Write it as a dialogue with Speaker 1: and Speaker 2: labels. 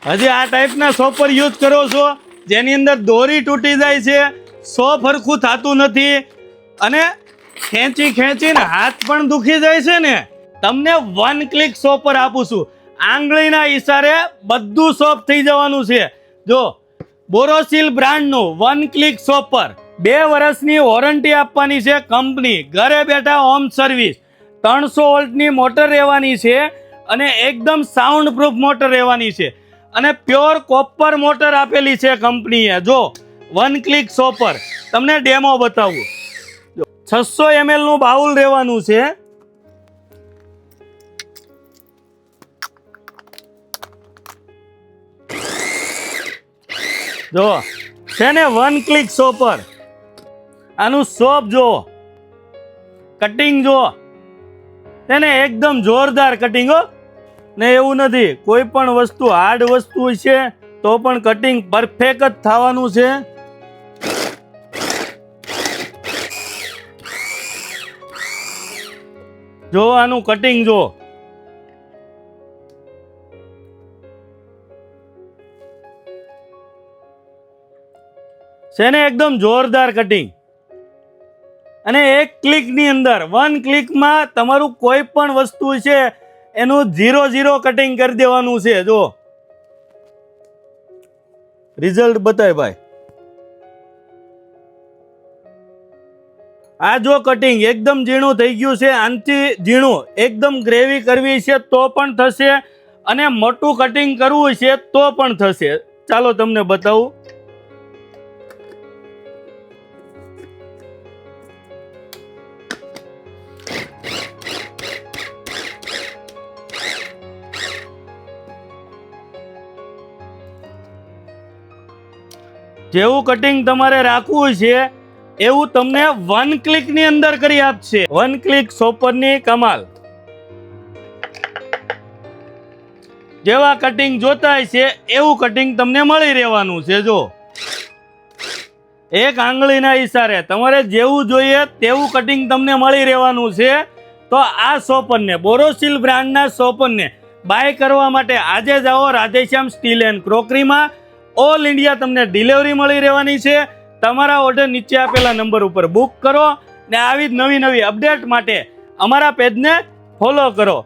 Speaker 1: હજી આ ટાઈપના સોપર યુઝ કરો છો જેની અંદર દોરી તૂટી જાય છે, સોપ હરખું થતું નથી અને ખેંચીને હાથ પણ દુખી જાય છે ને, તમને વન ક્લિક સોપર આપું છું. આંગળીના ઈશારે બધું સોપ થઈ જવાનું છે. જો બોરોસિલ બ્રાન્ડનું વન ક્લિક સોપર, 2 વર્ષની વોરંટી આપવાની છે કંપની, ઘરે બેઠા હોમ સર્વિસ, 300 વોલ્ટની મોટર રહેવાની છે અને એકદમ સાઉન્ડ પ્રૂફ મોટર રહેવાની છે અને પ્યોર કોપર મોટર આપેલી છે કંપનીએ. જો વન ક્લિક સોપર તમને ડેમો બતાવું. 600 ml નું બાઉલ રહેવાનું છે. જો છે ને વન ક્લિક સોપર. આનું સોપ જો, કટિંગ જો, તેને એકદમ જોરદાર કટિંગ હો. ને એવું નથી કોઈ પણ વસ્તુ હાર્ડ વસ્તુ છે તો પણ કટિંગ પરફેક્ટ જ થવાનું છે. જો આનું કટિંગ જો, છે ને એકદમ જોરદાર કટિંગ અને એક ક્લિકની અંદર, વન ક્લિકમાં તમારું કોઈ પણ વસ્તુ છે એનું 0 કટિંગ કરી દેવાનું છે. જો રિઝલ્ટ બતાય ભાઈ. આ જો કટિંગ એકદમ ઝીણું થઈ ગયું છે, આનથી ઝીણું એકદમ ગ્રેવી કરવી છે તો પણ થશે અને મોટું કટિંગ કરવું છે તો પણ થશે. ચાલો તમને બતાવું. જેવું કટિંગ તમારે રાખવું છે એવું તમને વન ક્લિકની અંદર કરી આપશે. વન ક્લિક સોપરની કમાલ. જેવા કટિંગ જોતા છે એવું કટિંગ તમને મળી રહેવાનું છે. જો એક આંગળીના ઈશારે તમારે જેવું જોઈએ તેવું કટિંગ તમને મળી રહેવાનું છે. તો આ સોપરને, બોરોસિલ બ્રાન્ડના સોપરને બાય કરવા માટે આજે જાઓ રાધેશ્યામ સ્ટીલ એન્ડ ક્રોકરીમાં. ઓલ ઇન્ડિયા તમને ડિલિવરી મળી રહેવાની છે. તમારા ઓર્ડર નીચે આપેલા નંબર ઉપર બુક કરો ને આવી જ નવી અપડેટ માટે અમારા પેજને ફોલો કરો.